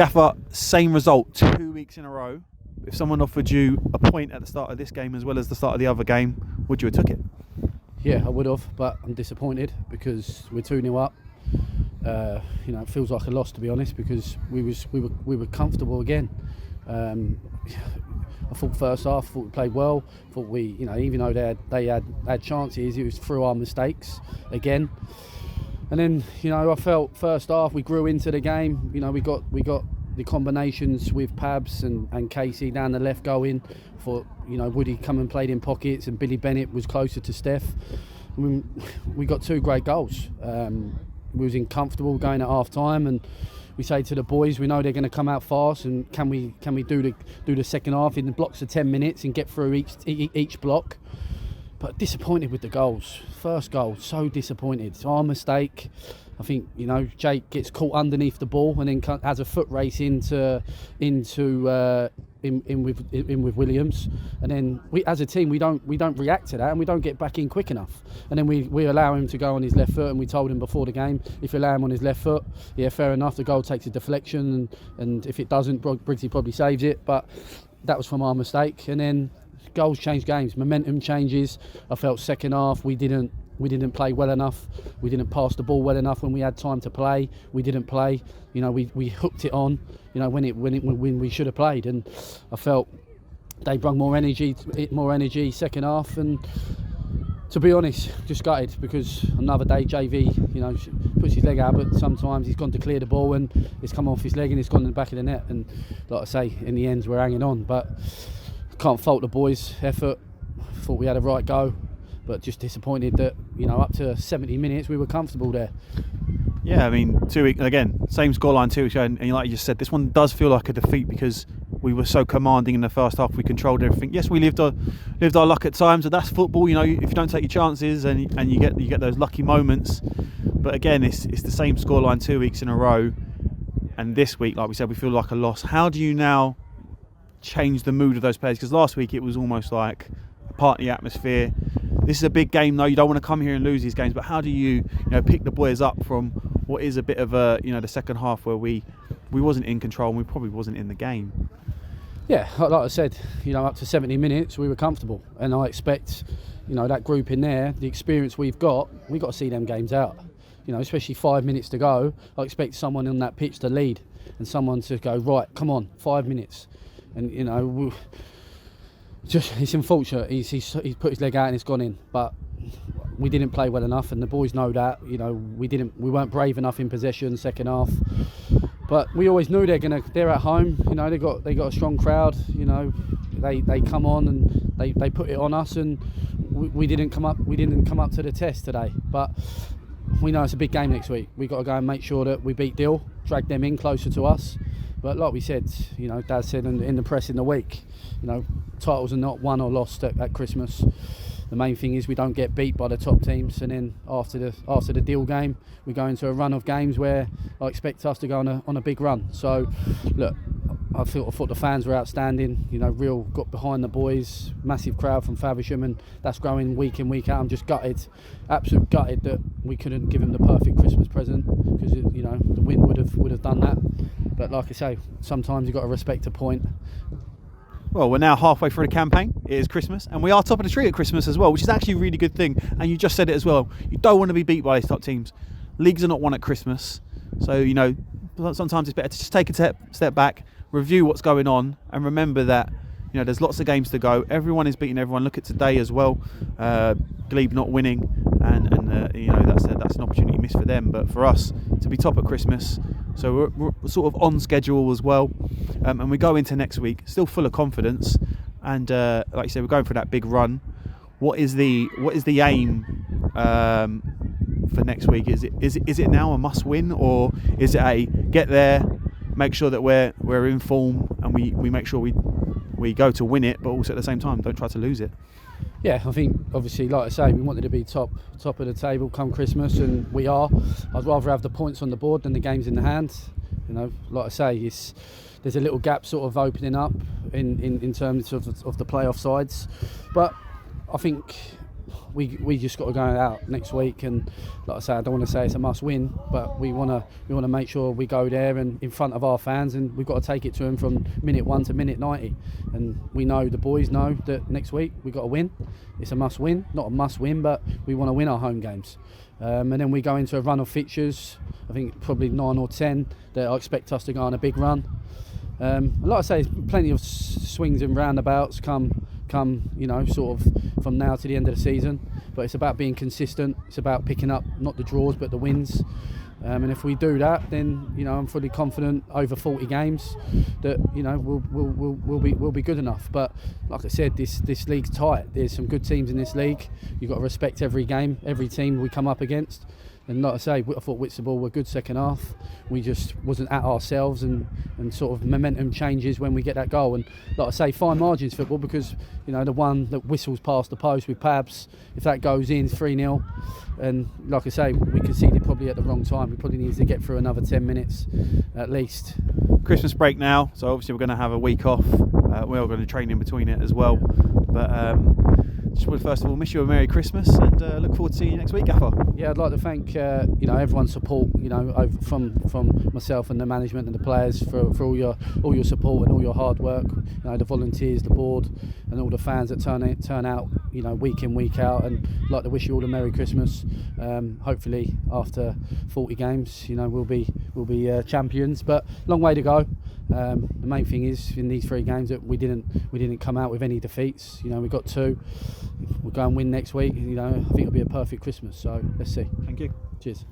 Gaffer, same result 2 weeks in a row. If someone offered you a point at the start of this game as well as the start of the other game, would you have took it? Yeah, I would have, but I'm disappointed because we're 2-0 up. It feels like a loss, to be honest, because we were comfortable again. I thought first half, we played well. Thought we, even though they had chances, it was through our mistakes again. And then, I felt first half we grew into the game. We got the combinations with Pabs and Casey down the left going. For Woody come and played in pockets, and Billy Bennett was closer to Steph. We got 2 great goals. We was comfortable going at half time, and we say to the boys, we know they're going to come out fast, and can we do the second half in the blocks of 10 minutes and get through each block. But disappointed with the goals. First goal, so disappointed. It's our mistake. I think Jake gets caught underneath the ball and then has a foot race into with Williams, and then we as a team we don't react to that, and we don't get back in quick enough, and then we allow him to go on his left foot, and we told him before the game, if you allow him on his left foot, yeah, fair enough, the goal takes a deflection, and if it doesn't, Briggsy probably saves it, but that was from our mistake. And then goals change games, momentum changes. I felt second half we didn't play well enough. We didn't pass the ball well enough when we had time to play. We didn't play. We hooked it on. When we should have played. And I felt they brought more energy second half. And to be honest, just gutted because another day JV, puts his leg out, but sometimes he's gone to clear the ball and it's come off his leg and it's gone in the back of the net. And like I say, in the end we're hanging on. But can't fault the boys' effort. Thought we had a right go. But just disappointed that, up to 70 minutes we were comfortable there. Yeah, I mean, 2 weeks, again, same scoreline 2 weeks ago, and like you just said, this one does feel like a defeat because we were so commanding in the first half, we controlled everything. Yes, we lived our luck at times, and that's football, if you don't take your chances and you get those lucky moments. But again, it's the same scoreline 2 weeks in a row, and this week, like we said, we feel like a loss. How do you now change the mood of those players? Because last week it was almost like a party atmosphere. This is a big game, though. You don't want to come here and lose these games. But how do you, pick the boys up from what is a bit of a, the second half where we wasn't in control and we probably wasn't in the game? Yeah, like I said, up to 70 minutes we were comfortable, and I expect, that group in there, the experience we've got to see them games out. Especially 5 minutes to go. I expect someone on that pitch to lead and someone to go, right, come on, 5 minutes, and it's unfortunate. He's put his leg out and it's gone in, but we didn't play well enough, and the boys know that. We weren't brave enough in possession second half. But we always knew they're at home. They got a strong crowd. They come on and they put it on us, and we didn't come up to the test today. But we know it's a big game next week. We got to go and make sure that we beat Dill, drag them in closer to us. But like we said, Dad said in the press in the week, titles are not won or lost at Christmas. The main thing is we don't get beat by the top teams, and then after the Deal game, we go into a run of games where I expect us to go on a big run. So, look, I thought the fans were outstanding. Real got behind the boys, massive crowd from Faversham, and that's growing week in, week out. I'm just gutted, absolute gutted that we couldn't give them the perfect Christmas present because the win would have done that. But like I say, sometimes you've got to respect a point. Well, we're now halfway through the campaign. It is Christmas, and we are top of the tree at Christmas as well, which is actually a really good thing. And you just said it as well. You don't want to be beat by these top teams. Leagues are not won at Christmas. So, sometimes it's better to just take a step back, review what's going on, and remember that, there's lots of games to go. Everyone is beating everyone. Look at today as well. Glebe not winning, and that's an opportunity missed for them. But for us to be top at Christmas, so we're sort of on schedule as well, and we go into next week still full of confidence. And like you said, we're going for that big run. What is the aim for next week? Is it now a must win, or is it a get there, make sure that we're in form, and we make sure we go to win it, but also at the same time don't try to lose it? Yeah, I think obviously, like I say, we wanted to be top of the table come Christmas, and we are. I'd rather have the points on the board than the games in the hand. Like I say, there's a little gap sort of opening up in terms of the playoff sides, but I think we just got to go out next week, and like I say, I don't want to say it's a must win, but we want to make sure we go there and in front of our fans, and we've got to take it to them from minute 1 to minute 90. And we know, the boys know, that next week we've got to win. It's a must win, not a must win, but we want to win our home games. And then we go into a run of fixtures, I think probably 9 or 10, that I expect us to go on a big run. Like I say, plenty of swings and roundabouts come, sort of from now to the end of the season. But it's about being consistent. It's about picking up not the draws but the wins. And if we do that, then I'm fully confident over 40 games that we'll be good enough. But like I said, this league's tight. There's some good teams in this league. You've got to respect every game, every team we come up against. And like I say, I thought Whitstable were good second half. We just wasn't at ourselves, and sort of momentum changes when we get that goal. And like I say, fine margins football, because the one that whistles past the post with Pabs, if that goes in, 3-0. And like I say, we conceded probably at the wrong time. We probably needed to get through another 10 minutes at least. Christmas break now, so obviously we're going to have a week off. We're all going to train in between it as well. But just want to first of all wish you a Merry Christmas, and look forward to seeing you next week, Gaffer. Yeah, I'd like to thank everyone's support, from myself and the management and the players for all your support and all your hard work. The volunteers, the board, and all the fans that turn out, week in, week out. And I'd like to wish you all a Merry Christmas. Hopefully after 40 games, we'll be champions, but long way to go. The main thing is, in these 3 games, that we didn't come out with any defeats. We got 2. We'll go and win next week. I think it'll be a perfect Christmas. So let's see. Thank you. Cheers.